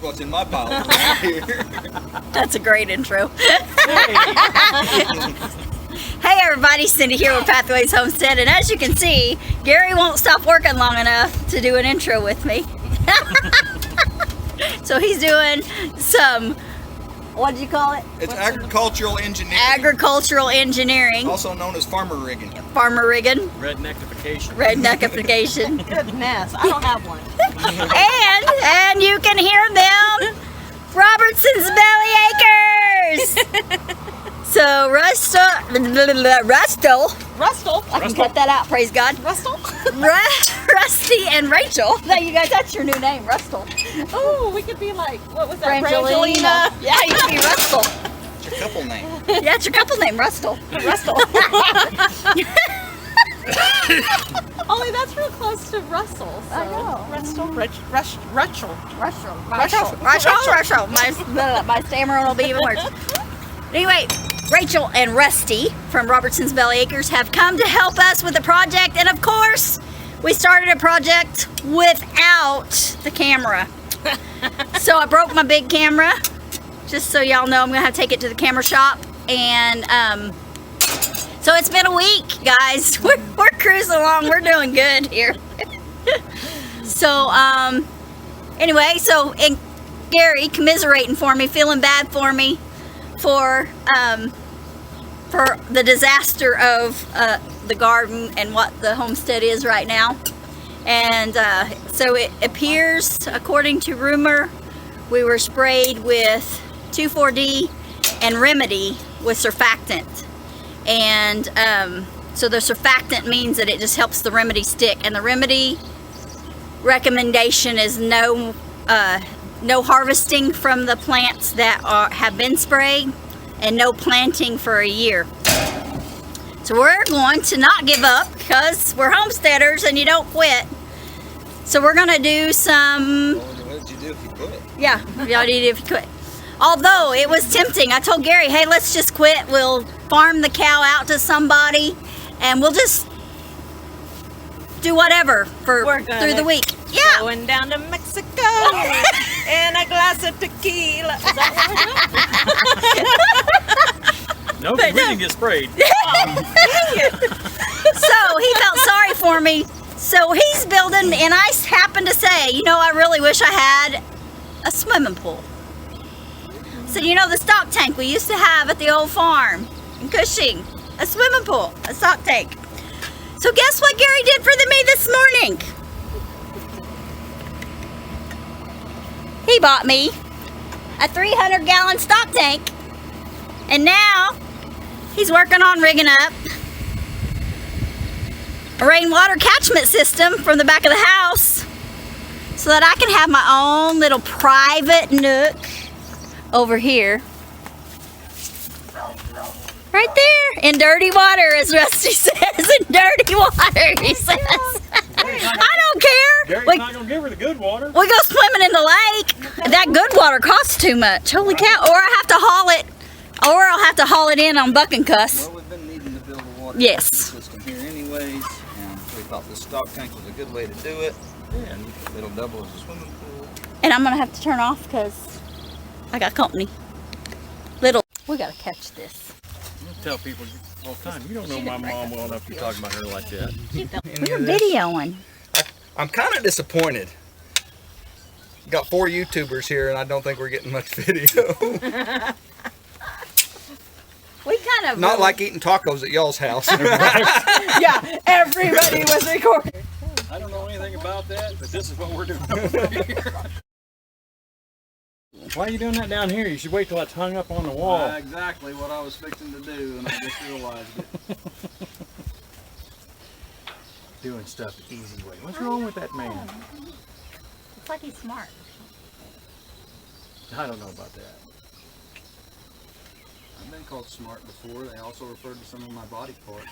what's in my pile right here. That's a great intro. Hey everybody, Cindy here with Pathways Homestead, and as you can see, Gary won't stop working long enough to do an intro with me. So he's doing some, what did you call it? It's agricultural engineering. Agricultural engineering. Also known as farmer rigging. Farmer rigging. Redneckification. Redneckification. Goodness, I don't have one. and you can hear them, Robertsons Belly Acres. So Rustle, I can cut that out, praise God. Rustle? Rusty and Rachel. No, you guys, that's your new name, Rustle. Oh, we could be like, what was that? Brangelina. Yeah, you could be Rustle. It's your couple name. Yeah, it's your couple name, Rustle. Rustle. Only that's real close to Russell. So. I know. Rustle. Russell. My stammering will be even worse. Anyway, Rachel and Rusty from Robertsons Belly Acres have come to help us with the project, and of course, we started a project without the camera. So I broke my big camera, just so y'all know I'm gonna have to take it to the camera shop, and so it's been a week, guys. We're cruising along, we're doing good here. So anyway, and Gary commiserating for me, feeling bad for me for the disaster of the garden and what the homestead is right now. And so it appears, according to rumor, we were sprayed with 2,4-D and Remedy with surfactant. And so the surfactant means that it just helps the Remedy stick. And the Remedy recommendation is no harvesting from the plants that have been sprayed, and no planting for a year. So we're going to not give up because we're homesteaders and you don't quit. So we're going to do some... What did you do if you quit? Yeah, what do you do if you quit? Although it was tempting. I told Gary, hey, let's just quit. We'll farm the cow out to somebody and we'll just do whatever through the week. Yeah. Going down to Mexico and a glass of tequila. Is that what we're doing? No, we didn't get sprayed. So he felt sorry for me. So he's building, and I happened to say, you know, I really wish I had a swimming pool. So you know the stock tank we used to have at the old farm in Cushing, a swimming pool, a stock tank. So guess what Gary did for me this morning? He bought me a 300-gallon stock tank, and now he's working on rigging up a rainwater catchment system from the back of the house so that I can have my own little private nook over here. Right there, in dirty water, as Rusty says, in dirty water, he says. I don't care. Gary's not going to give her the good water. We go swimming in the lake. That good water costs too much. Holy cow. Or I have to haul it, or I'll have to haul it in on Buck and Cuss. Well, we've been needing to build a water system here anyways, and we thought the stock tank was a good way to do it. And it'll double as a swimming pool. And I'm going to have to turn off because I got company. We got to catch this. I tell people all the time, you don't know my mom well enough to be talking about her like that. We're videoing. I'm kind of disappointed. Got 4 YouTubers here, and I don't think we're getting much video. We kind of... Not like eating tacos at y'all's house. Yeah, everybody was recording. I don't know anything about that, but this is what we're doing over here. Why are you doing that down here? You should wait till it's hung up on the wall. Exactly what I was fixing to do, and I just realized it. Doing stuff the easy way. What's wrong with that man? It's like he's smart. I don't know about that. I've been called smart before. They also referred to some of my body parts.